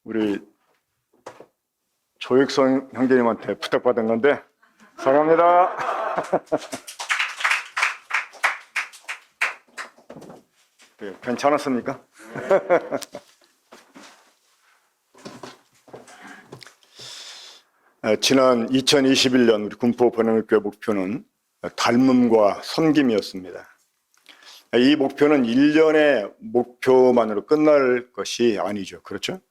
우리 조익성 형제님한테 부탁받은 건데 사랑합니다. 네, 괜찮았습니까? 지난 2021년 우리 군포 번영교회 목표는 닮음과 섬김이었습니다. 이 목표는 1년의 목표만으로 끝날 것이 아니죠. 그렇죠?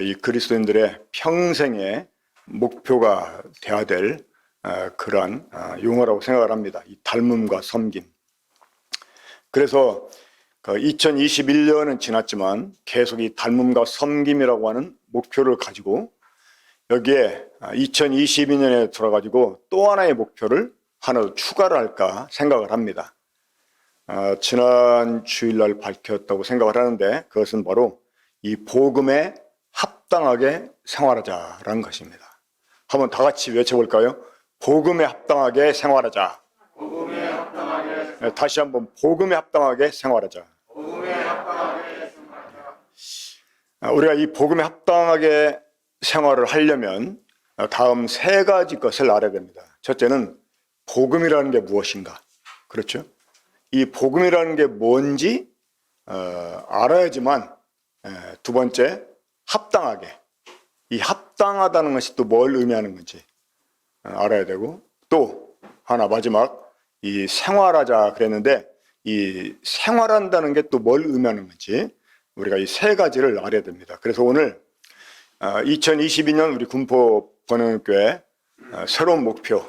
이 그리스도인들의 평생의 목표가 돼야 될 그러한 용어라고 생각을 합니다. 이 닮음과 섬김. 그래서 2021년은 지났지만 계속 이 닮음과 섬김이라고 하는 목표를 가지고 여기에 2022년에 들어가지고 또 하나의 목표를 하나 더 추가를 할까 생각을 합니다. 지난 주일날 밝혔다고 생각을 하는데 그것은 바로 이 복음에 합당하게 생활하자라는 것입니다. 한번 다 같이 외쳐볼까요? 복음에 합당하게 생활하자. 복음에 합당하게 생활하자. 다시 한번 복음에 합당하게 생활하자. 복음에 합당하게 생활하자. 우리가 이 복음에 합당하게 생활을 하려면 다음 세 가지 것을 알아야 됩니다. 첫째는 복음이라는 게 무엇인가? 그렇죠? 이 복음이라는 게 뭔지 알아야지만 두 번째 합당하게, 이 합당하다는 것이 또 뭘 의미하는 건지 알아야 되고, 또 하나 마지막 이 생활하자 그랬는데 이 생활한다는 게 또 뭘 의미하는 건지 우리가 이 세 가지를 알아야 됩니다. 그래서 오늘 2022년 우리 군포 번영교회 새로운 목표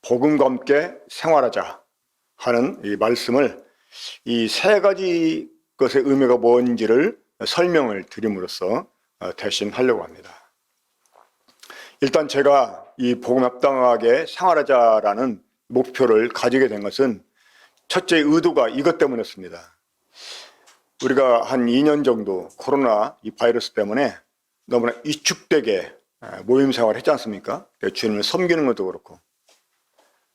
복음과 함께 생활하자 하는 이 말씀을 이 세 가지 것의 의미가 뭔지를 설명을 드림으로써 대신 하려고 합니다. 일단 제가 이 복음 합당하게 생활하자라는 목표를 가지게 된 것은 첫째 의도가 이것 때문이었습니다. 우리가 한 2년 정도 코로나 이 바이러스 때문에 너무나 위축되게 모임 생활을 했지 않습니까? 주님을 섬기는 것도 그렇고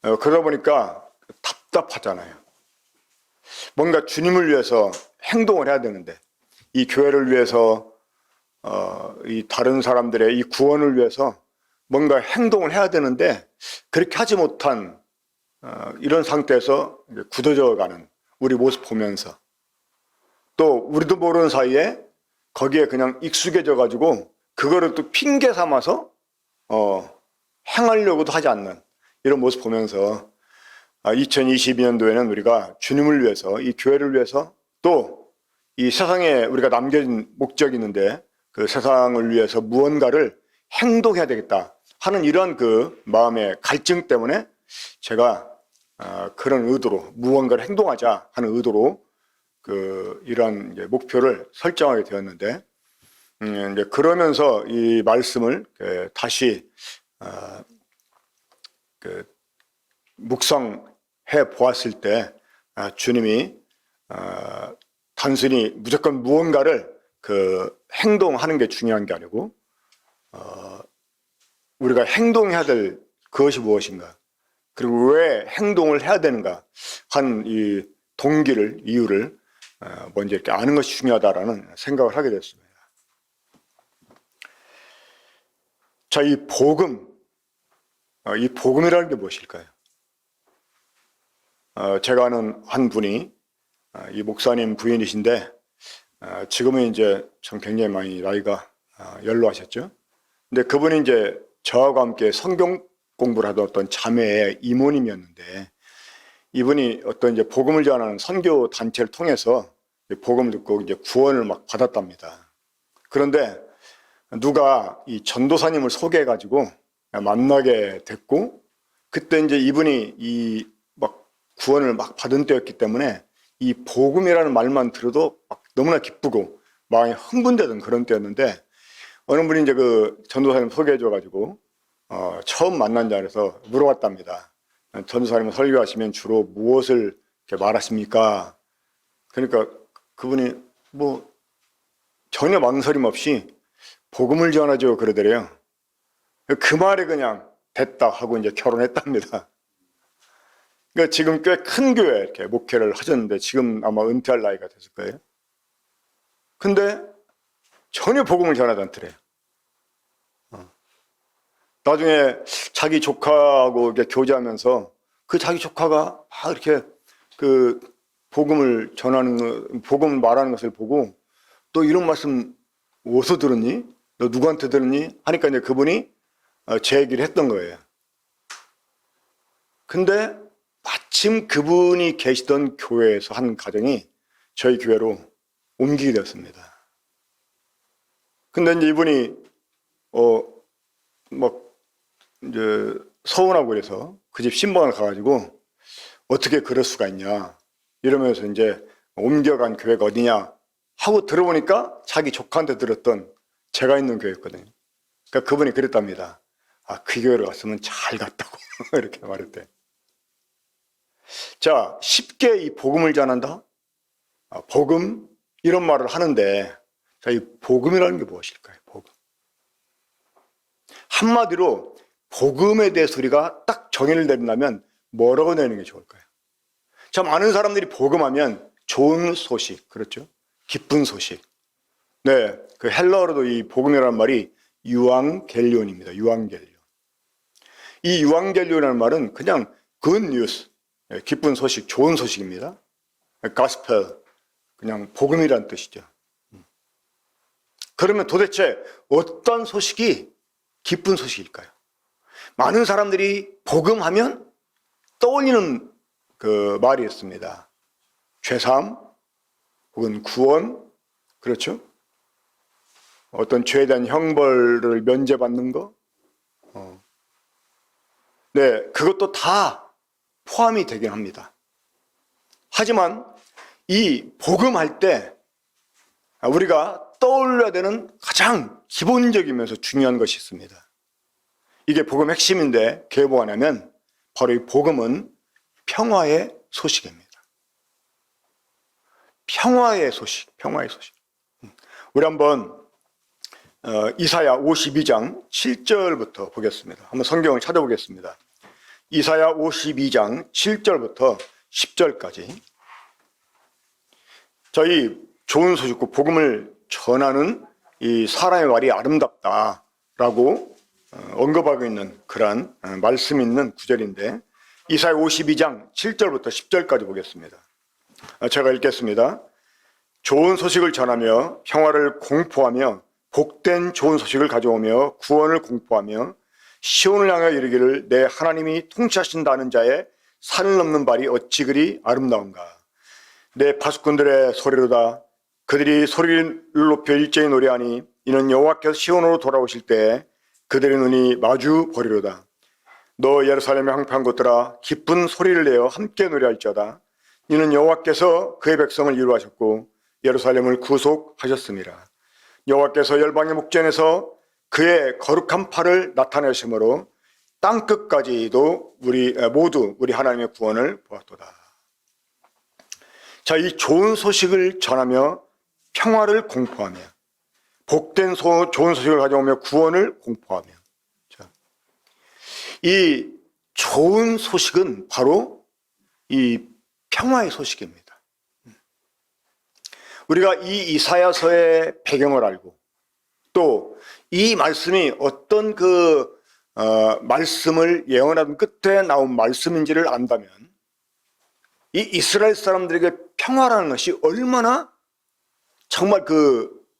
그러다 보니까 답답하잖아요. 뭔가 주님을 위해서 행동을 해야 되는데 이 교회를 위해서 이 다른 사람들의 이 구원을 위해서 뭔가 행동을 해야 되는데 그렇게 하지 못한 이런 상태에서 굳어져가는 우리 모습 보면서 또 우리도 모르는 사이에 거기에 그냥 익숙해져 가지고 그거를 또 핑계 삼아서 행하려고도 하지 않는 이런 모습 보면서 2022년도에는 우리가 주님을 위해서 이 교회를 위해서 또 이 세상에 우리가 남겨진 목적이 있는데 그 세상을 위해서 무언가를 행동해야 되겠다 하는 이런 그 마음의 갈증 때문에 제가 그런 의도로 무언가를 행동하자 하는 의도로 이런 목표를 설정하게 되었는데 이제 그러면서 이 말씀을 다시 묵상해 보았을 때 주님이 단순히 무조건 무언가를 행동하는 게 중요한 게 아니고 우리가 행동해야 될 그것이 무엇인가 그리고 왜 행동을 해야 되는가 하는 이 동기를 이유를 먼저 이렇게 아는 것이 중요하다라는 생각을 하게 됐습니다. 자, 이 복음이라는 게 무엇일까요? 제가 아는 한 분이 이 목사님 부인이신데 지금은 이제 참 굉장히 많이 나이가 연로하셨죠. 근데 그분이 이제 저하고 함께 성경 공부를 하던 어떤 자매의 이모님이었는데 이분이 어떤 이제 복음을 전하는 선교 단체를 통해서 복음을 듣고 이제 구원을 막 받았답니다. 그런데 누가 이 전도사님을 소개해가지고 만나게 됐고 그때 이제 이분이 이 막 구원을 막 받은 때였기 때문에 이 복음이라는 말만 들어도 막 너무나 기쁘고 마음이 흥분되던 그런 때였는데 어느 분이 이제 그 전도사님 소개해줘가지고 처음 만난 자리에서 물어봤답니다. 전도사님은 설교하시면 주로 무엇을 이렇게 말하십니까? 그러니까 그분이 뭐 전혀 망설임 없이 복음을 전하죠 그러더래요. 그 말에 그냥 됐다 하고 이제 결혼했답니다. 그러니까 지금 꽤 큰 교회 이렇게 목회를 하셨는데 지금 아마 은퇴할 나이가 됐을 거예요. 근데 전혀 복음을 전하지 않더래요. 나중에 자기 조카하고 이렇게 교제하면서 그 자기 조카가 막 이렇게 그 복음을 전하는, 복음을 말하는 것을 보고 또 이런 말씀 어디서 들었니? 너 누구한테 들었니? 하니까 이제 그분이 제 얘기를 했던 거예요. 근데 마침 그분이 계시던 교회에서 한 가정이 저희 교회로 옮기게 되었습니다. 근데 이제 이분이 막 이제 서운하고 그래서 그 집 신방을 가가지고 어떻게 그럴 수가 있냐 이러면서 이제 옮겨간 교회가 어디냐 하고 들어보니까 자기 조카한테 들었던 제가 있는 교회였거든요. 그러니까 그분이 그랬답니다. 아, 그 교회로 갔으면 잘 갔다고 이렇게 말했대. 자, 쉽게 이 복음을 전한다? 복음 이런 말을 하는데 자, 이 복음이라는 게 무엇일까요? 복음. 한마디로 복음에 대해서 우리가 딱 정의를 내린다면 뭐라고 내는 게 좋을까요? 참 많은 사람들이 복음하면 좋은 소식, 그렇죠? 기쁜 소식. 네, 그 헬라어로도 이 복음이라는 말이 유앙겔리온입니다. 유앙겔리온. 이 유앙겔리온이라는 말은 그냥 good news, 기쁜 소식, 좋은 소식입니다. 가스펠, 그냥 복음이라는 뜻이죠. 그러면 도대체 어떤 소식이 기쁜 소식일까요? 많은 사람들이 복음하면 떠올리는 그 말이 있습니다. 죄사함 혹은 구원, 그렇죠? 어떤 죄에 대한 형벌을 면제받는 거, 네, 그것도 다 포함이 되긴 합니다. 하지만 이 복음할 때 우리가 떠올려야 되는 가장 기본적이면서 중요한 것이 있습니다. 이게 복음 핵심인데 그게 뭐냐면 바로 이 복음은 평화의 소식입니다. 평화의 소식, 평화의 소식. 우리 한번 이사야 52장 7절부터 보겠습니다. 한번 성경을 찾아보겠습니다. 이사야 52장 7절부터 10절까지. 저희 좋은 소식과 복음을 전하는 이 사람의 말이 아름답다라고 언급하고 있는 그러한 말씀 있는 구절인데 이사야 52장 7절부터 10절까지 보겠습니다. 제가 읽겠습니다. 좋은 소식을 전하며 평화를 공포하며 복된 좋은 소식을 가져오며 구원을 공포하며 시온을 향하여 이르기를 내 하나님이 통치하신다는 자의 산을 넘는 발이 어찌 그리 아름다운가. 내 파수꾼들의 소리로다. 그들이 소리를 높여 일제히 노래하니 이는 여호와께서 시온으로 돌아오실 때 그들의 눈이 마주 보리로다. 너 예루살렘의 황폐한 곳들아 기쁜 소리를 내어 함께 노래할지어다. 이는 여호와께서 그의 백성을 위로하셨고 예루살렘을 구속하셨습니다. 여호와께서 열방의 목전에서 그의 거룩한 팔을 나타내심으로 땅끝까지도 모두 우리 하나님의 구원을 보았도다. 자, 이 좋은 소식을 전하며 평화를 공포하며 복된 좋은 소식을 가져오며 구원을 공포하며, 자, 이 좋은 소식은 바로 이 평화의 소식입니다. 우리가 이 이사야서의 배경을 알고 또 이 말씀이 어떤 말씀을 예언하던 끝에 나온 말씀인지를 안다면 이 이스라엘 사람들에게 평화라는 것이 얼마나 정말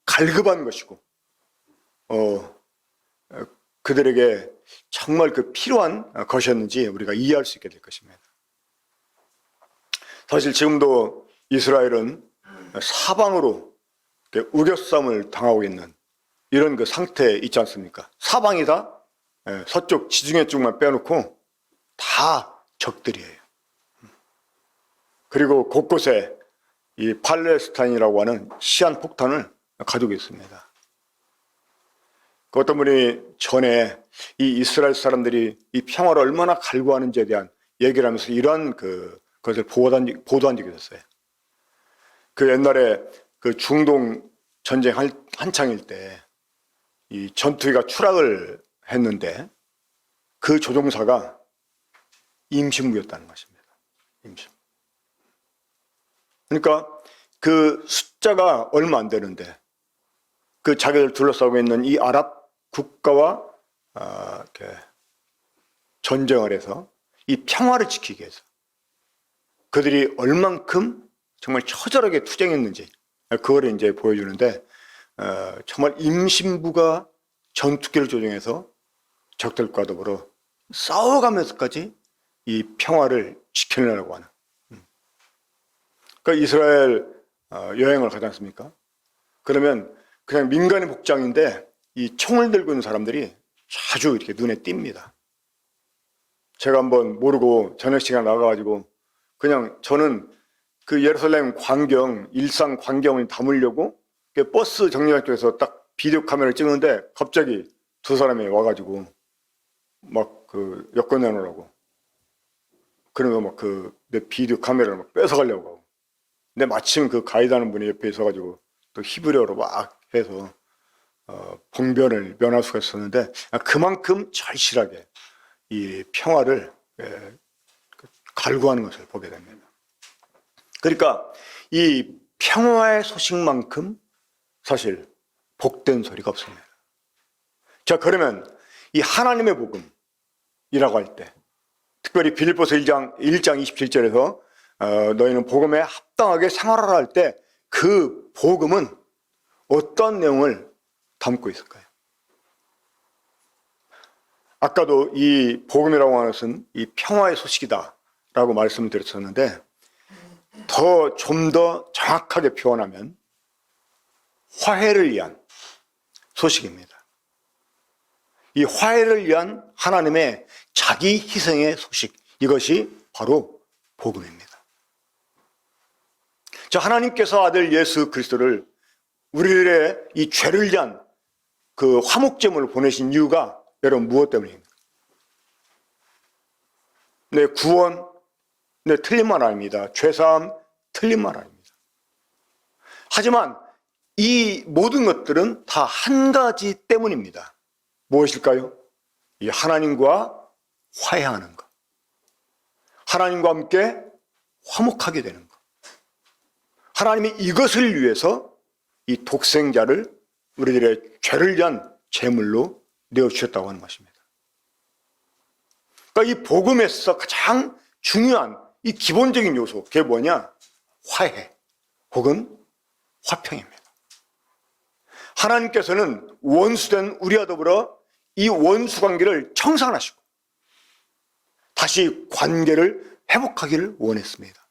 갈급한 것이고 그들에게 정말 필요한 것이었는지 우리가 이해할 수 있게 될 것입니다. 사실 지금도 이스라엘은 사방으로 우겨싸움을 당하고 있는 이런 상태에 있지 않습니까? 사방이 다 서쪽 지중해 쪽만 빼놓고 다 적들이에요. 그리고 곳곳에 이 팔레스타인이라고 하는 시한폭탄을 가지고 있습니다. 그 어떤 분이 전에 이 이스라엘 사람들이 이 평화를 얼마나 갈구하는지에 대한 얘기를 하면서 이런 그것을 보도한 적이 있었어요. 옛날에 중동 전쟁 한창일 때 이 전투기가 추락을 했는데 그 조종사가 임신부였다는 것입니다. 임신부. 그러니까 그 숫자가 얼마 안 되는데 그 자기들 둘러싸고 있는 이 아랍 국가와 이렇게 전쟁을 해서 이 평화를 지키기 위해서 그들이 얼만큼 정말 처절하게 투쟁했는지 그걸 이제 보여주는데 정말 임신부가 전투기를 조종해서 적들과 더불어 싸워가면서까지 이 평화를 지켜내려고 하는. 그러니까 이스라엘 여행을 가지 않습니까? 그러면 그냥 민간인 복장인데 이 총을 들고 있는 사람들이 자주 이렇게 눈에 띕니다. 제가 한번 모르고 저녁 시간 나가가지고 그냥 저는 그 예루살렘 광경, 일상 광경을 담으려고 버스 정류장 쪽에서 딱 비디오 카메라를 찍는데 갑자기 두 사람이 와가지고 막 그 여권 내놓으라고. 그러면 막 내 비디오 카메라를 막 뺏어가려고 하고. 근데 마침 그 가이드하는 분이 옆에 있어가지고 또 히브리어로 막 해서 봉변을 면할 수가 있었는데 그만큼 절실하게 이 평화를 갈구하는 것을 보게 됩니다. 그러니까 이 평화의 소식만큼 사실 복된 소리가 없습니다. 자, 그러면 이 하나님의 복음이라고 할 때 특별히 빌립보서 1장 27절에서 너희는 복음에 합당하게 생활하라 할 때 그 복음은 어떤 내용을 담고 있을까요? 아까도 이 복음이라고 하는 것은 이 평화의 소식이다 라고 말씀을 드렸었는데 좀 더 정확하게 표현하면 화해를 위한 소식입니다. 이 화해를 위한 하나님의 자기 희생의 소식, 이것이 바로 복음입니다. 자, 하나님께서 아들 예수 그리스도를 우리들의 이 죄를 위한 그 화목제물을 보내신 이유가 여러분 무엇 때문입니까? 내 구원, 내 틀린 말 아닙니다. 죄사함, 틀린 말 아닙니다. 하지만 이 모든 것들은 다 한 가지 때문입니다. 무엇일까요? 이 하나님과 화해하는 것. 하나님과 함께 화목하게 되는 것. 하나님이 이것을 위해서 이 독생자를 우리들의 죄를 위한 제물로 내어주셨다고 하는 것입니다. 그러니까 이 복음에서 가장 중요한 이 기본적인 요소, 그게 뭐냐? 화해 혹은 화평입니다. 하나님께서는 원수된 우리와 더불어 이 원수 관계를 청산하시고 다시 관계를 회복하기를 원했습니다.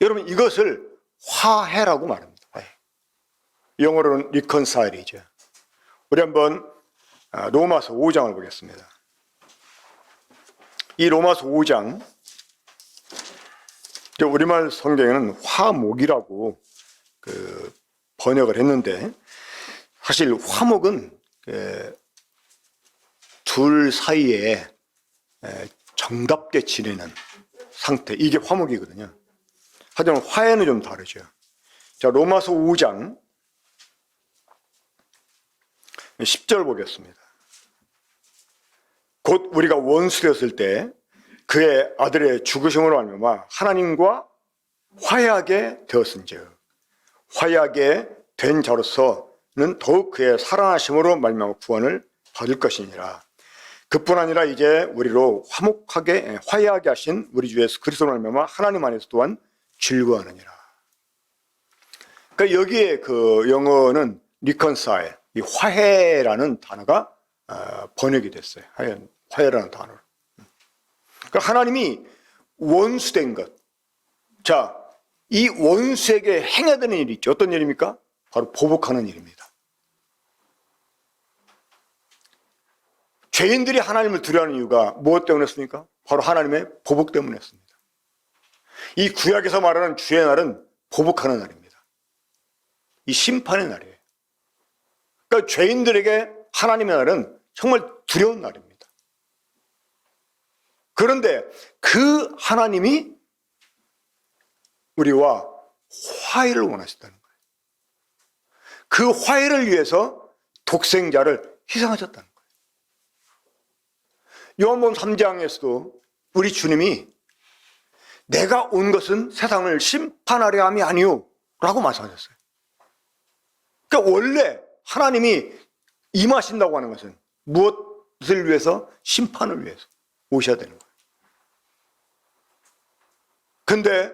여러분, 이것을 화해라고 말합니다. 화해. 영어로는 reconcile이죠. 우리 한번 로마서 5장을 보겠습니다. 이 로마서 5장, 우리말 성경에는 화목이라고 번역을 했는데 사실 화목은 둘 사이에 정답게 지내는 상태, 이게 화목이거든요. 하지만 화해는 좀 다르죠. 자, 로마서 5장 10절 보겠습니다. 곧 우리가 원수되었을 때 그의 아들의 죽으심으로 말미암아 하나님과 화해하게 되었은즉 화해하게 된 자로서는 더욱 그의 살아나심으로 말미암아 구원을 받을 것이니라. 그뿐 아니라 이제 우리로 화해하게 하신 우리 주 예수 그리스도로 말미암아 하나님 안에서 또한 즐거워하느니라. 그러니까 여기에 그 영어는 reconcile, 이 화해라는 단어가 번역이 됐어요. 화해라는 단어로. 그러니까 하나님이 원수된 것. 자, 이 원수에게 행해야 되는 일이 있죠. 어떤 일입니까? 바로 보복하는 일입니다. 죄인들이 하나님을 두려워하는 이유가 무엇 때문에 했습니까? 바로 하나님의 보복 때문에 했습니다. 이 구약에서 말하는 주의 날은 보복하는 날입니다. 이 심판의 날이에요. 그러니까 죄인들에게 하나님의 날은 정말 두려운 날입니다. 그런데 그 하나님이 우리와 화해를 원하셨다는 거예요. 그 화해를 위해서 독생자를 희생하셨다는 거예요. 요한복음 3장에서도 우리 주님이 내가 온 것은 세상을 심판하려 함이 아니오 라고 말씀하셨어요. 그러니까 원래 하나님이 임하신다고 하는 것은 무엇을 위해서? 심판을 위해서 오셔야 되는 거예요. 근데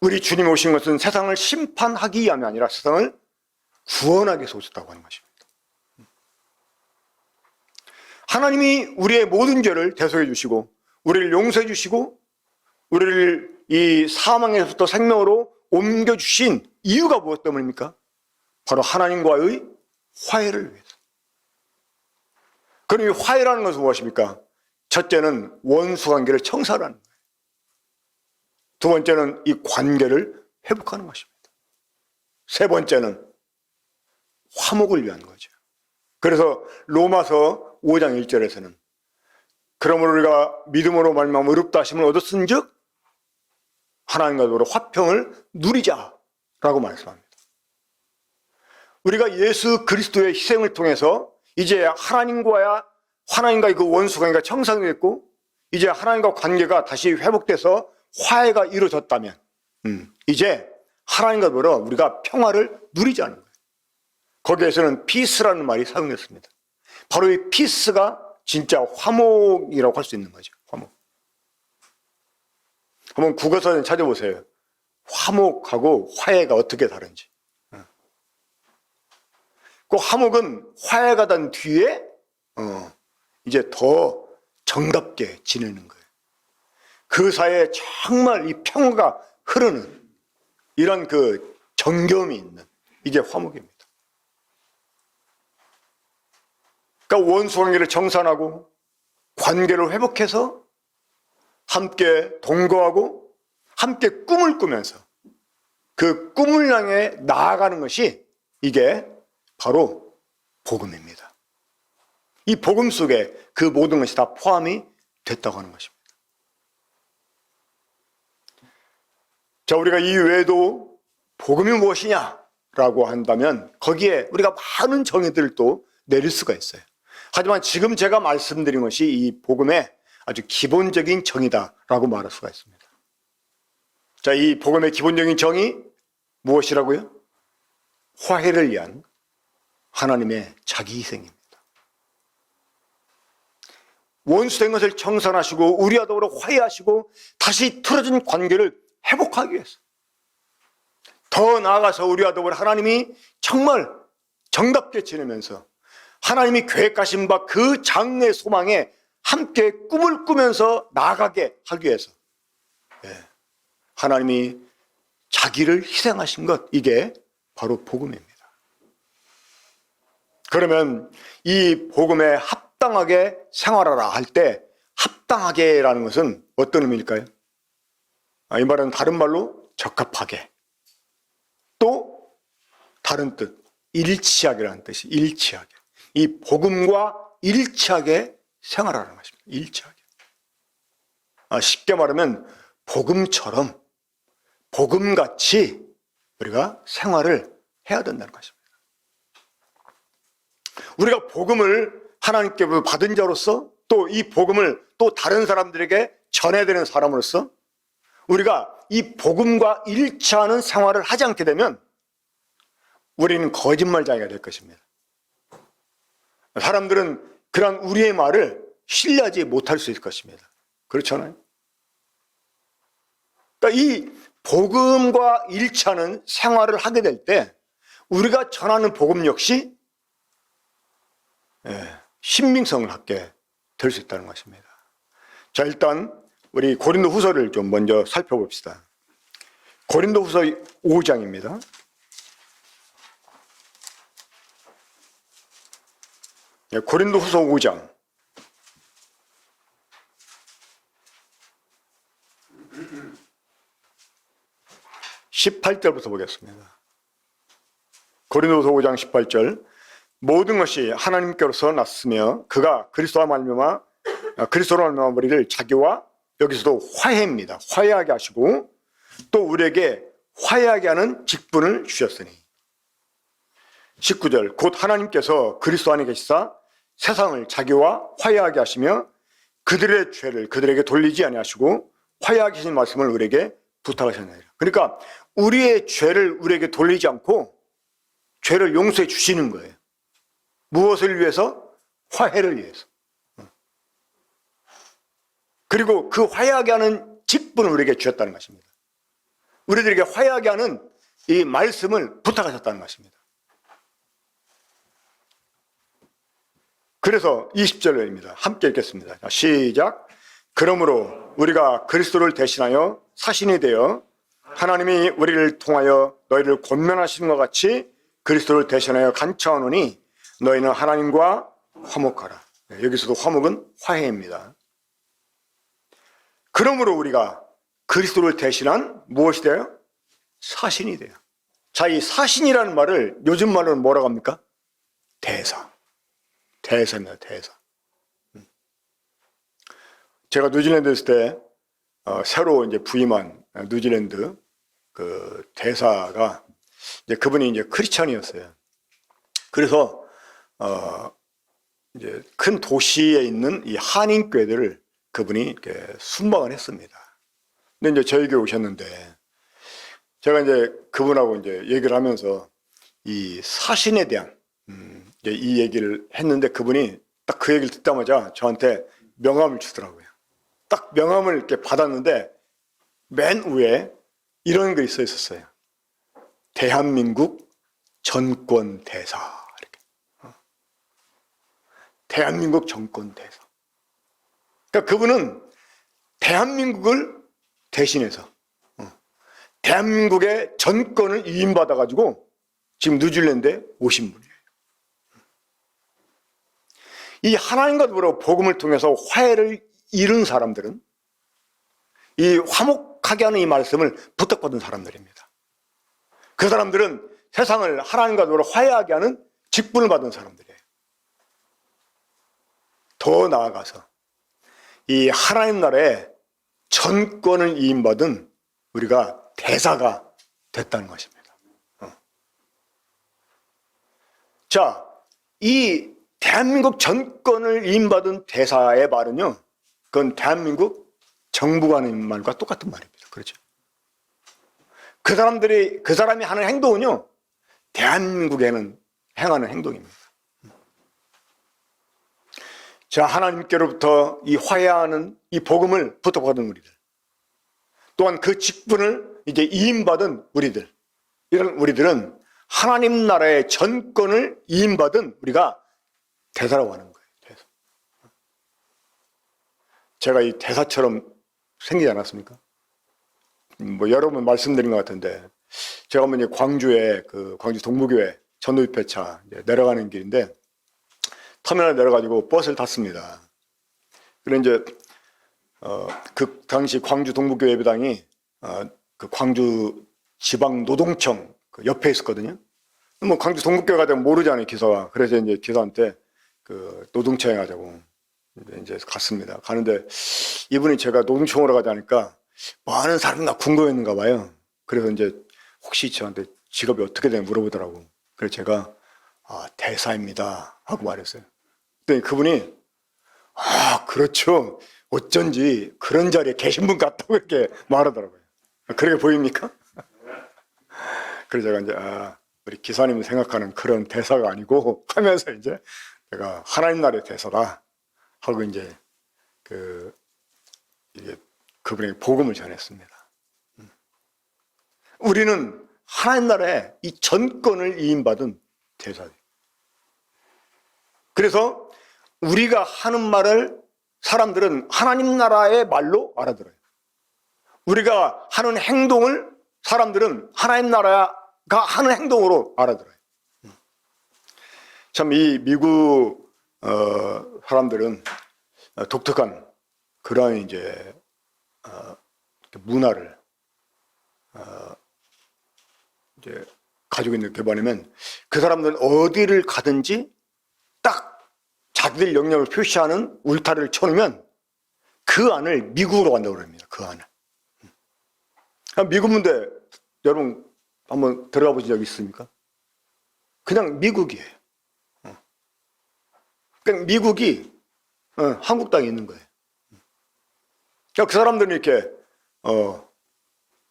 우리 주님이 오신 것은 세상을 심판하기 위함이 아니라 세상을 구원하기 위해서 오셨다고 하는 것입니다. 하나님이 우리의 모든 죄를 대속해 주시고 우리를 용서해 주시고 우리를 이 사망에서부터 생명으로 옮겨주신 이유가 무엇 때문입니까? 바로 하나님과의 화해를 위해서. 그럼 이 화해라는 것은 무엇입니까? 첫째는 원수관계를 청산하는 거예요. 두 번째는 이 관계를 회복하는 것입니다. 세 번째는 화목을 위한 거죠. 그래서 로마서 5장 1절에서는 그러므로 우리가 믿음으로 말미암아 의롭다 하심을 얻었은즉 하나님과 더불어 화평을 누리자라고 말씀합니다. 우리가 예수 그리스도의 희생을 통해서 이제 하나님과의 그 원수관계가 청산됐고 이제 하나님과 관계가 다시 회복돼서 화해가 이루어졌다면 이제 하나님과 더불어 우리가 평화를 누리자는 거예요. 거기에서는 피스라는 말이 사용됐습니다. 바로 이 피스가 진짜 화목이라고 할 수 있는 거죠. 화목. 한번 국어사전 찾아보세요. 화목하고 화해가 어떻게 다른지. 그 화목은 화해가 된 뒤에 이제 더 정답게 지내는 거예요. 그 사이에 정말 이 평화가 흐르는 이런 그 정겨움이 있는 이게 화목입니다. 그러니까 원수관계를 정산하고 관계를 회복해서 함께 동거하고 함께 꿈을 꾸면서 그 꿈을 향해 나아가는 것이 이게 바로 복음입니다. 이 복음 속에 그 모든 것이 다 포함이 됐다고 하는 것입니다. 자, 우리가 이 외에도 복음이 무엇이냐라고 한다면 거기에 우리가 많은 정의들을 또 내릴 수가 있어요. 하지만 지금 제가 말씀드린 것이 이 복음의 아주 기본적인 정의다라고 말할 수가 있습니다. 자, 이 복음의 기본적인 정의 무엇이라고요? 화해를 위한 하나님의 자기 희생입니다. 원수된 것을 청산하시고 우리와 더불어 화해하시고 다시 틀어진 관계를 회복하기 위해서 더 나아가서 우리와 더불어 하나님이 정말 정답게 지내면서 하나님이 계획하신 바 그 장래의 소망에 함께 꿈을 꾸면서 나아가게 하기 위해서 하나님이 자기를 희생하신 것, 이게 바로 복음입니다. 그러면 이 복음에 합당하게 생활하라 할 때 합당하게라는 것은 어떤 의미일까요? 이 말은 다른 말로 적합하게, 또 다른 뜻 일치하게라는 뜻이 일치하게, 이 복음과 일치하게 생활하라는 것입니다. 일치하게. 쉽게 말하면 복음처럼 복음같이 우리가 생활을 해야 된다는 것입니다. 우리가 복음을 하나님께서 받은 자로서 또 이 복음을 또 다른 사람들에게 전해야 되는 사람으로서 우리가 이 복음과 일치하는 생활을 하지 않게 되면 우리는 거짓말쟁이가 될 것입니다. 사람들은 그런 우리의 말을 신뢰하지 못할 수 있을 것입니다. 그렇잖아요. 그러니까 이 복음과 일치하는 생활을 하게 될 때 우리가 전하는 복음 역시 신빙성을 갖게 될 수 있다는 것입니다. 자, 일단 우리 고린도 후서를 좀 먼저 살펴봅시다. 고린도 후서 5장입니다. 고린도 후서 5장. 18절부터 보겠습니다. 고린도후서 5장 18절. 모든 것이 하나님께로서 났으며 그가 그리스도로 말미암아 우리를 자기와, 여기서도 화해입니다. 화해하게 하시고 또 우리에게 화해하게 하는 직분을 주셨으니. 19절. 곧 하나님께서 그리스도 안에 계시사 세상을 자기와 화해하게 하시며 그들의 죄를 그들에게 돌리지 아니하시고 화해하게 하신 말씀을 우리에게 부탁하셨느니라. 그러니까 우리의 죄를 우리에게 돌리지 않고 죄를 용서해 주시는 거예요. 무엇을 위해서? 화해를 위해서. 그리고 그 화해하게 하는 직분을 우리에게 주셨다는 것입니다. 우리들에게 화해하게 하는 이 말씀을 부탁하셨다는 것입니다. 그래서 20절입니다. 함께 읽겠습니다. 자, 시작. 그러므로 우리가 그리스도를 대신하여 사신이 되어 하나님이 우리를 통하여 너희를 권면하시는 것 같이 그리스도를 대신하여 간청하노니 너희는 하나님과 화목하라. 여기서도 화목은 화해입니다. 그러므로 우리가 그리스도를 대신한 무엇이 돼요? 사신이 돼요. 자, 이 사신이라는 말을 요즘 말로는 뭐라고 합니까? 대사. 대사입니다. 대사. 제가 뉴질랜드에 있을 때 새로 이제 부임한 뉴질랜드 그 대사가 이제 그분이 이제 크리스찬이었어요. 그래서 이제 큰 도시에 있는 이 한인교회들을 그분이 이렇게 순방을 했습니다. 근데 이제 저희 교회 오셨는데 제가 이제 그분하고 이제 얘기를 하면서 이 사신에 대한 이제 이 얘기를 했는데 그분이 딱 그 얘기를 듣자마자 저한테 명함을 주더라고요. 딱 명함을 이렇게 받았는데 맨 위에 이런 글이 써 있었어요. 대한민국 전권 대사. 이렇게. 대한민국 전권 대사. 그러니까 그분은 대한민국을 대신해서 대한민국의 전권을 위임받아 가지고 지금 뉴질랜드에 오신 분이에요. 이 하나님과 더불어 복음을 통해서 화해를 이룬 사람들은 이 화목하게 하는 이 말씀을 부탁받은 사람들입니다. 그 사람들은 세상을 하나님과 더불어 화해하게 하는 직분을 받은 사람들이에요. 더 나아가서 이 하나님 나라의 전권을 위임받은 우리가 대사가 됐다는 것입니다. 자, 이 대한민국 전권을 위임받은 대사의 말은요, 그건 대한민국 정부가 하는 말과 똑같은 말입니다. 그렇죠? 그 사람이 하는 행동은요, 대한민국에는 행하는 행동입니다. 자, 하나님께로부터 이 화해하는 이 복음을 부탁받은 우리들, 또한 그 직분을 이제 위임받은 우리들, 이런 우리들은 하나님 나라의 전권을 위임받은 우리가 대사라고 하는 거예요. 대사. 제가 이 대사처럼 생기지 않았습니까? 뭐 여러 번 말씀드린 것 같은데 제가 한번 이제 광주에 그 광주 동부교회 전도집회차 내려가는 길인데 터미널에 내려가지고 버스를 탔습니다. 그래 이제 그 당시 광주 동부교회 예배당이 그 광주 지방 노동청 그 옆에 있었거든요. 뭐 광주 동부교회 가자면 모르잖아요, 기사가. 그래서 이제 기사한테 그 노동청에 가자고 이제 갔습니다. 가는데 이분이 제가 노동청으로 가자니까 많은 사람이 나 궁금했는가 봐요. 그래서 이제 혹시 저한테 직업이 어떻게 되냐 물어보더라고. 그래서 제가 대사입니다 하고 말했어요. 그랬더니 그분이 그렇죠. 어쩐지 그런 자리에 계신 분 같다고 이렇게 말하더라고요. 그렇게 보입니까? 그래서 제가 이제 우리 기사님이 생각하는 그런 대사가 아니고 하면서 이제 제가 하나님 나라의 대사다 하고 이제 이게 그분에게 복음을 전했습니다. 우리는 하나님 나라의 이 전권을 위임받은 대사예요. 그래서 우리가 하는 말을 사람들은 하나님 나라의 말로 알아들어요. 우리가 하는 행동을 사람들은 하나님 나라가 하는 행동으로 알아들어요. 참 이 미국 사람들은 독특한 그러한 이제 문화를 이제 가지고 있는 게 뭐냐면 그 사람들은 어디를 가든지 딱 자기들 영역을 표시하는 울타리를 쳐놓으면 그 안을 미국으로 간다고 그럽니다. 그 안을. 미국 문대 여러분 한번 들어가 보신 적 있습니까? 그냥 미국이에요. 그냥 미국이 한국 땅에 있는 거예요. 그 사람들은 이렇게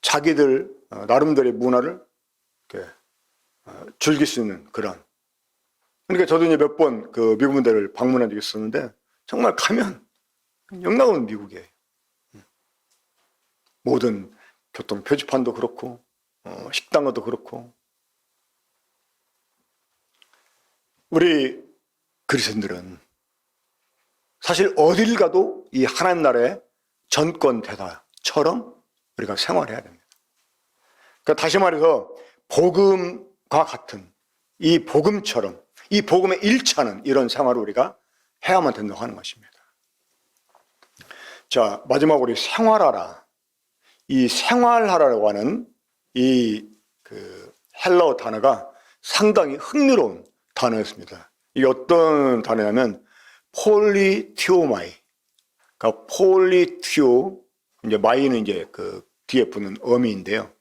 자기들 나름대로의 문화를 이렇게 즐길 수 있는 그런. 그러니까 저도 이제 몇 번 그 미국 군대를 방문한 적이 있었는데 정말 가면 영락없는 미국이에요. 모든 교통 표지판도 그렇고 식당도 그렇고. 우리 그리스도인들은 사실 어딜 가도 이 하나님 나라의 전권 대사처럼 우리가 생활해야 됩니다. 그러니까 다시 말해서 복음과 같은 이 복음처럼 이 복음의 일차는 이런 생활을 우리가 해야만 된다고 하는 것입니다. 자, 마지막으로 생활하라. 이 생활하라고 하는 이 헬라어 단어가 상당히 흥미로운 단어였습니다. 이게 어떤 단어냐면 폴리티오마이. 그러니까 폴리티오, 이제 마이는 이제 그 뒤에 붙는 어미인데요.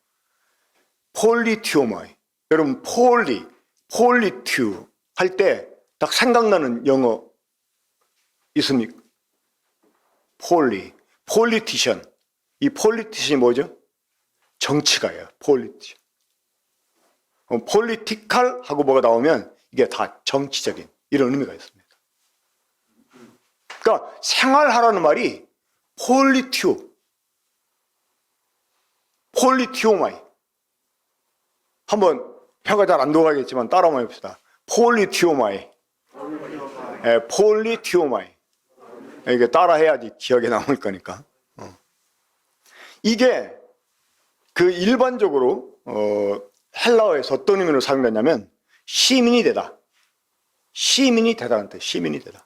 폴리티오마이. 여러분 폴리티오 할 때 딱 생각나는 영어 있습니까? 폴리티션. 이 폴리티션이 뭐죠? 정치가예요. 폴리티션. 폴리티칼 하고 뭐가 나오면 이게 다 정치적인 이런 의미가 있습니다. 그러니까 생활하라는 말이 폴리티오마이. 한번 혀가 잘 안 돌아가겠지만 따라 한번 해봅시다. 폴리티오마이. 폴리티오마이. 이게 따라 해야지 기억에 남을 거니까. 이게 그 일반적으로 헬라어에서 어떤 의미로 사용되냐면 시민이 되다. 시민이 되다는 뜻. 시민이 되다.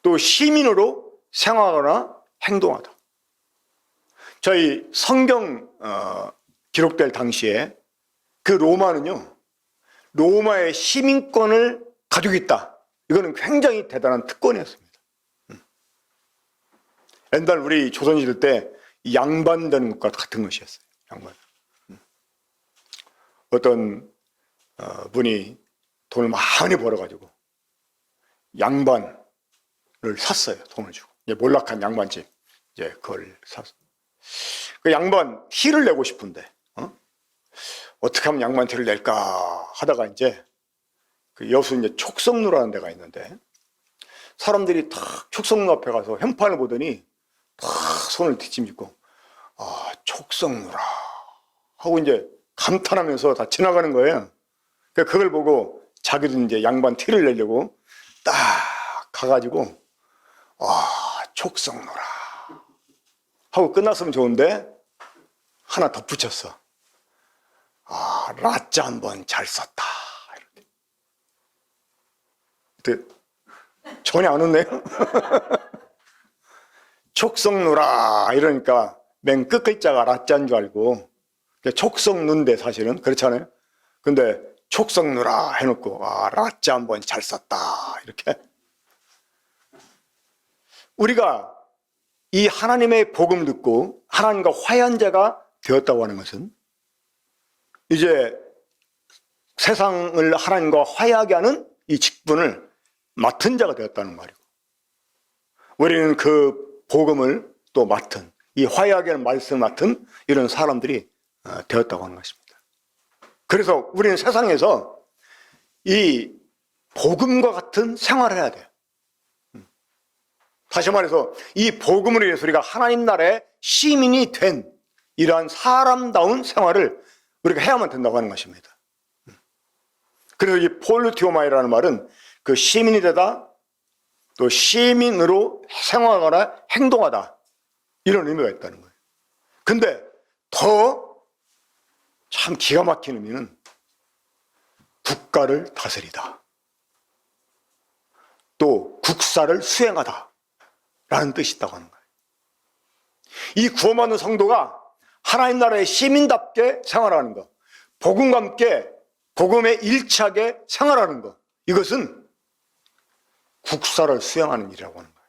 또 시민으로 생활하거나 행동하다. 저희 성경 기록될 당시에 그 로마는요, 로마의 시민권을 가지고 있다. 이거는 굉장히 대단한 특권이었습니다. 옛날 우리 조선시대 때 양반되는 것과 같은 것이었어요. 양반. 어떤 분이 돈을 많이 벌어가지고 양반을 샀어요. 돈을 주고. 몰락한 양반집. 이제 그걸 샀어. 그 양반 티를 내고 싶은데 어떻게 하면 양반 티를 낼까 하다가 이제 그 여수 이제 촉성루라는 데가 있는데 사람들이 탁 촉성루 앞에 가서 현판을 보더니 탁 손을 뒷짐짓고 촉성루라 하고 이제 감탄하면서 다 지나가는 거예요. 그걸 보고 자기도 이제 양반 티를 내려고 딱 가가지고 촉성루라 하고 끝났으면 좋은데 하나 덧붙였어. 라짜 한번 잘 썼다. 이렇게. 전혀 안 웃네요. 촉성루라 이러니까 맨 끝 글자가 라짜인 줄 알고 촉성루인데 사실은 그렇잖아요. 근데 촉성루라 해놓고 라짜 한번 잘 썼다 이렇게. 우리가 이 하나님의 복음 듣고 하나님과 화해한 자가 되었다고 하는 것은 이제 세상을 하나님과 화해하게 하는 이 직분을 맡은 자가 되었다는 말이고, 우리는 그 복음을 또 맡은, 이 화해하게 하는 말씀을 맡은 이런 사람들이 되었다고 하는 것입니다. 그래서 우리는 세상에서 이 복음과 같은 생활을 해야 돼요. 다시 말해서 이 복음을 위해서 우리가 하나님 나라의 시민이 된 이러한 사람다운 생활을 우리가 해야만 된다고 하는 것입니다. 그래서 이 폴리티오마이라는 말은 그 시민이 되다, 또 시민으로 생활하거나 행동하다, 이런 의미가 있다는 거예요. 근데 더 참 기가 막힌 의미는 국가를 다스리다, 또 국사를 수행하다 라는 뜻이 있다고 하는 거예요. 이 구원받는 성도가 하나님 나라의 시민답게 생활하는 것, 복음과 함께 복음에 일치하게 생활하는 것, 이것은 국사를 수행하는 일이라고 하는 거예요.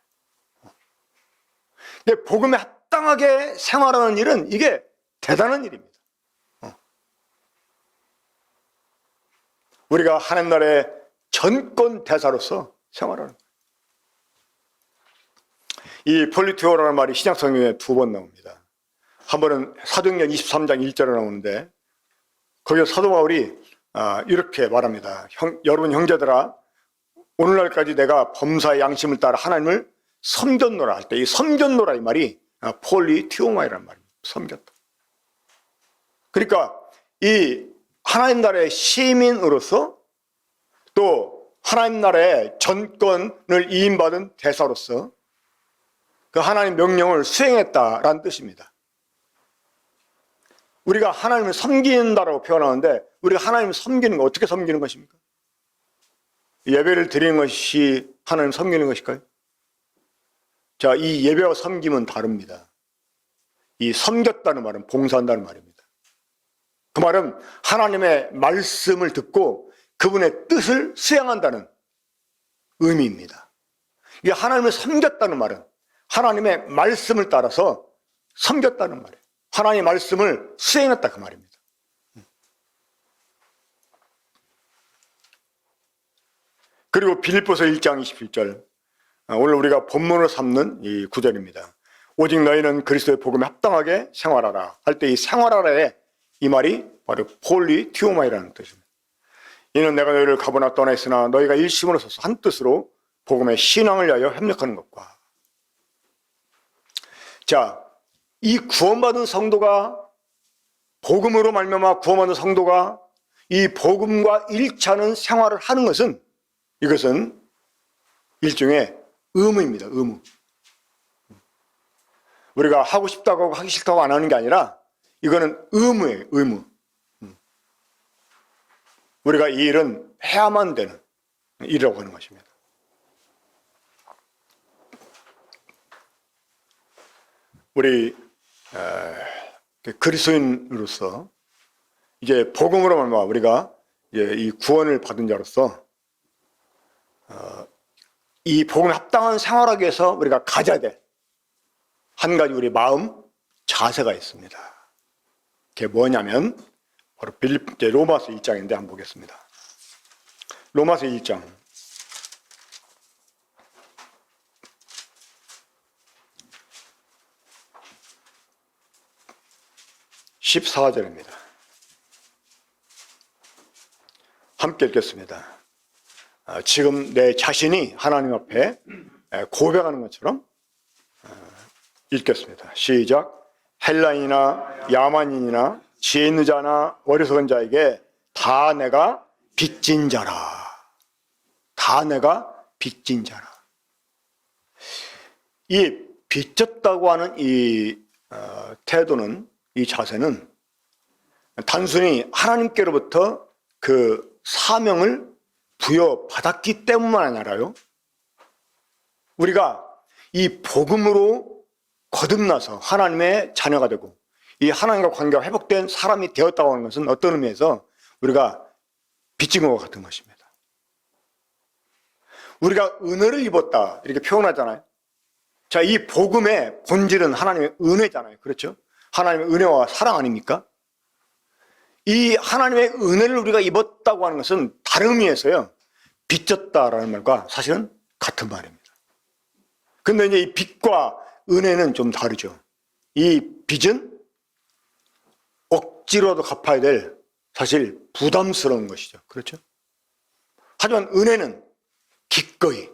근데 복음에 합당하게 생활하는 일은 이게 대단한 일입니다. 우리가 하나님 나라의 전권 대사로서 생활하는 거예요. 이 폴리티오라는 말이 신약성경에 2번 나옵니다. 한 번은 사도행전 23장 1절에 나오는데 거기서 사도 바울이 이렇게 말합니다. 여러분 형제들아, 오늘날까지 내가 범사의 양심을 따라 하나님을 섬겼노라 할 때 이 섬겼노라 이 말이 폴리티오마이라는 말입니다. 섬겼다. 그러니까 이 하나님 나라의 시민으로서 또 하나님 나라의 전권을 이임받은 대사로서 그 하나님 명령을 수행했다라는 뜻입니다. 우리가 하나님을 섬긴다라고 표현하는데 우리가 하나님을 섬기는 거 어떻게 섬기는 것입니까? 예배를 드리는 것이 하나님 섬기는 것일까요? 자, 이 예배와 섬김은 다릅니다. 이 섬겼다는 말은 봉사한다는 말입니다. 그 말은 하나님의 말씀을 듣고 그분의 뜻을 수행한다는 의미입니다. 이게 하나님을 섬겼다는 말은 하나님의 말씀을 따라서 섬겼다는 말이에요. 하나님의 말씀을 수행했다 그 말입니다. 그리고 빌립보서 1장 27절, 오늘 우리가 본문으로 삼는 이 구절입니다. 오직 너희는 그리스도의 복음에 합당하게 생활하라 할 때 이 생활하라의 이 말이 바로 폴리티오마이라는 뜻입니다. 이는 내가 너희를 가보나 떠나 있으나 너희가 일심으로 서서 한 뜻으로 복음의 신앙을 위하여 협력하는 것과. 자, 이 구원받은 성도가 복음으로 말미암아 구원받은 성도가 이 복음과 일치하는 생활을 하는 것은 이것은 일종의 의무입니다. 의무. 우리가 하고 싶다고 하고 하기 싫다고 안 하는 게 아니라 이거는 의무예요. 의무. 우리가 이 일은 해야만 되는 일이라고 하는 것입니다. 우리 그리스도인으로서 이제 복음으로 말미암아 우리가 이제 이 구원을 받은 자로서 이 복음에 합당한 생활하기 위해서 우리가 가져야 될 한 가지 우리 마음 자세가 있습니다. 그게 뭐냐면 바로 로마서 1장인데 한번 보겠습니다. 로마서 1장 14절입니다. 함께 읽겠습니다. 지금 내 자신이 하나님 앞에 고백하는 것처럼 읽겠습니다. 시작. 헬라인이나 야만인이나 지혜 있는 자나 어리석은 자에게 다 내가 빚진 자라. 다 내가 빚진 자라. 이 빚졌다고 하는 이 태도는, 이 자세는 단순히 하나님께로부터 그 사명을 부여받았기 때문만 아니라요, 우리가 이 복음으로 거듭나서 하나님의 자녀가 되고 이 하나님과 관계가 회복된 사람이 되었다고 하는 것은 어떤 의미에서 우리가 빚진 것과 같은 것입니다. 우리가 은혜를 입었다 이렇게 표현하잖아요. 자, 이 복음의 본질은 하나님의 은혜잖아요. 그렇죠? 하나님의 은혜와 사랑 아닙니까? 이 하나님의 은혜를 우리가 입었다고 하는 것은 다른 의미에서요, 빚졌다라는 말과 사실은 같은 말입니다. 근데 이제 이 빚과 은혜는 좀 다르죠. 이 빚은 억지로도 갚아야 될 사실 부담스러운 것이죠. 그렇죠? 하지만 은혜는 기꺼이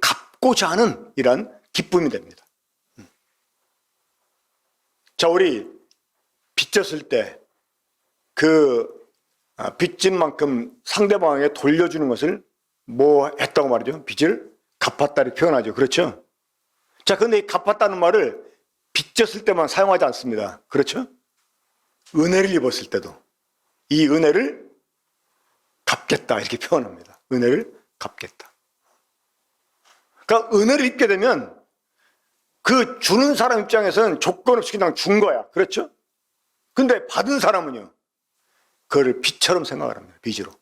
갚고자 하는 이런 기쁨이 됩니다. 자, 우리 빚졌을 때 그 빚진 만큼 상대방에게 돌려주는 것을 뭐 했다고 말이죠? 빚을 갚았다를 표현하죠. 그렇죠? 자, 근데 이 갚았다는 말을 빚졌을 때만 사용하지 않습니다. 그렇죠? 은혜를 입었을 때도 이 은혜를 갚겠다 이렇게 표현합니다. 은혜를 갚겠다. 그러니까 은혜를 입게 되면 그 주는 사람 입장에서는 조건 없이 그냥 준 거야. 그렇죠? 근데 받은 사람은요, 그거를 빚처럼 생각을 합니다. 빚으로.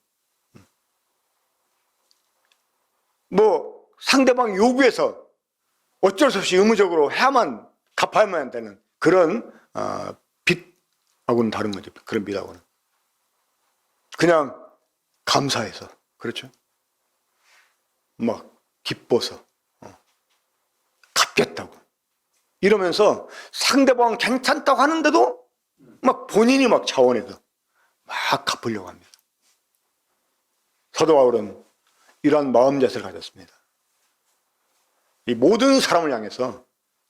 뭐 상대방 요구해서 어쩔 수 없이 의무적으로 해야만 갚아야만 되는 그런 빚하고는 다른 거죠. 그런 빚하고는 그냥 감사해서, 그렇죠? 막 기뻐서 갚겠다고 이러면서 상대방 괜찮다고 하는데도 막 본인이 막 자원해서 막 갚으려고 합니다. 사도 바울은 이러한 마음 자세를 가졌습니다. 이 모든 사람을 향해서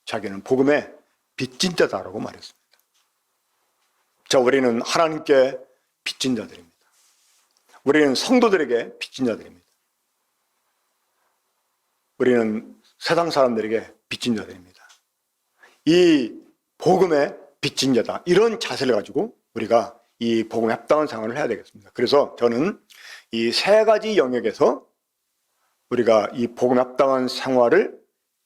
자기는 복음의 빚진 자다라고 말했습니다. 자, 우리는 하나님께 빚진 자들입니다. 우리는 성도들에게 빚진 자들입니다. 우리는 세상 사람들에게 빚진 자들입니다. 이 복음의 빚진 자다, 이런 자세를 가지고 우리가 이 복음에 합당한 생활을 해야 되겠습니다. 그래서 저는 이 세 가지 영역에서 우리가 이 복음에 합당한 생활을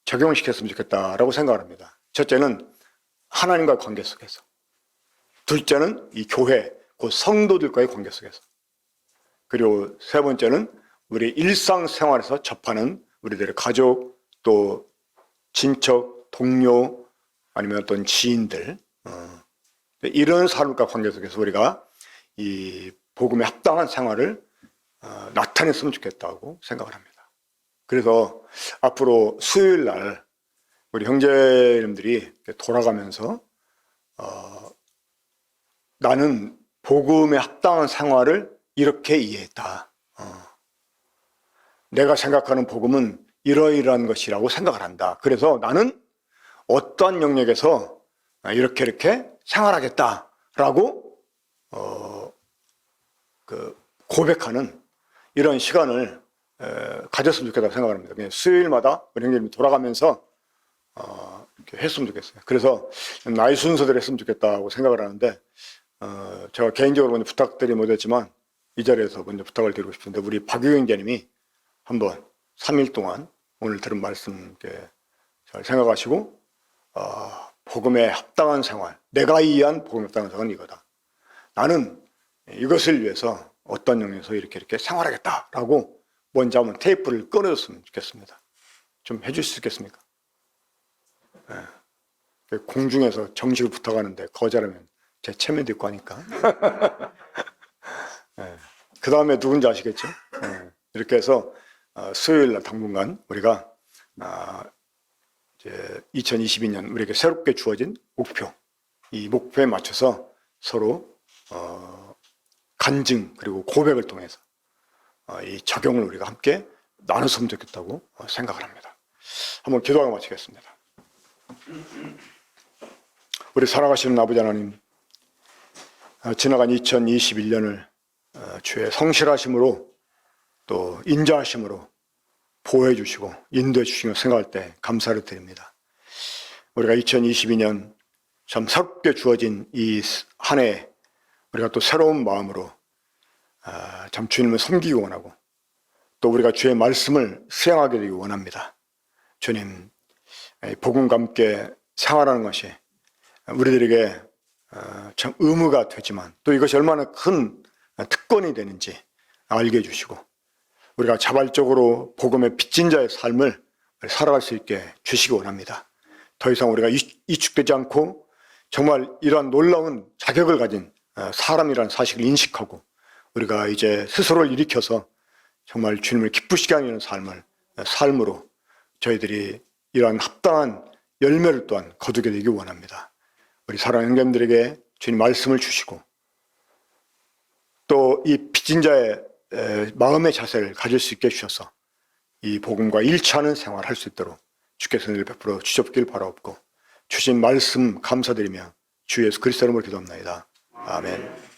적용시켰으면 좋겠다라고 생각을 합니다. 첫째는 하나님과의 관계 속에서, 둘째는 이 교회, 그 성도들과의 관계 속에서, 그리고 세 번째는 우리 일상생활에서 접하는 우리들의 가족, 또 친척, 동료, 아니면 어떤 지인들, 이런 사람과 관계 속에서 우리가 이 복음에 합당한 생활을 나타냈으면 좋겠다고 생각을 합니다. 그래서 앞으로 수요일 날 우리 형제님들이 돌아가면서 나는 복음에 합당한 생활을 이렇게 이해했다. 내가 생각하는 복음은 이러이러한 것이라고 생각을 한다. 그래서 나는 어떠한 영역에서 이렇게 생활하겠다라고 고백하는 이런 시간을 가졌으면 좋겠다고 생각을 합니다. 그냥 수요일마다 우리 형제님이 돌아가면서 이렇게 했으면 좋겠어요. 그래서 나이 순서대로 했으면 좋겠다고 생각을 하는데 제가 개인적으로 먼저 부탁드리기 못했지만 이 자리에서 먼저 부탁을 드리고 싶은데, 우리 박유경 형제님이 한번 3일 동안 오늘 들은 말씀 잘 생각하시고 복음에 합당한 생활, 내가 이해한 복음에 합당한 생활은 이거다. 나는 이것을 위해서 어떤 영역에서 이렇게 생활하겠다라고 먼저 한번 테이프를 꺼내줬으면 좋겠습니다. 좀 해줄 수 있겠습니까? 네. 공중에서 정식으로 부탁하는데 거절하면 제 체면도 있고 하니까. 네. 그 다음에 누군지 아시겠죠? 네. 이렇게 해서 수요일 날 당분간 우리가 이제 2022년 우리에게 새롭게 주어진 목표, 이 목표에 맞춰서 서로 간증 그리고 고백을 통해서 이 적용을 우리가 함께 나눴으면 좋겠다고 생각을 합니다. 한번 기도하고 마치겠습니다. 우리 살아가시는 아버지 하나님, 지나간 2021년을 주의 성실하심으로 또 인자하심으로 보호해 주시고 인도해 주시며 생각할 때 감사를 드립니다. 우리가 2022년 참 새롭게 주어진 이 한 해 우리가 또 새로운 마음으로 참 주님을 섬기기 원하고 또 우리가 주의 말씀을 수행하게 되기 원합니다. 주님, 복음과 함께 생활하는 것이 우리들에게 참 의무가 되지만 또 이것이 얼마나 큰 특권이 되는지 알게 해주시고 우리가 자발적으로 복음의 빚진 자의 삶을 살아갈 수 있게 주시기 원합니다. 더 이상 우리가 이축되지 않고 정말 이러한 놀라운 자격을 가진 사람이라는 사실을 인식하고 우리가 이제 스스로를 일으켜서 정말 주님을 기쁘시게 하는 삶으로 저희들이 이러한 합당한 열매를 또한 거두게 되기 원합니다. 우리 사랑하는 형제님들에게 주님 말씀을 주시고 또 이 빚진 자의 마음의 자세를 가질 수 있게 해주셔서 이 복음과 일치하는 생활을 할 수 있도록 주께서 은혜를 베풀어 주시옵길 바라옵고 주신 말씀 감사드리며 주 예수 그리스도 이름으로 기도합나이다. 아멘.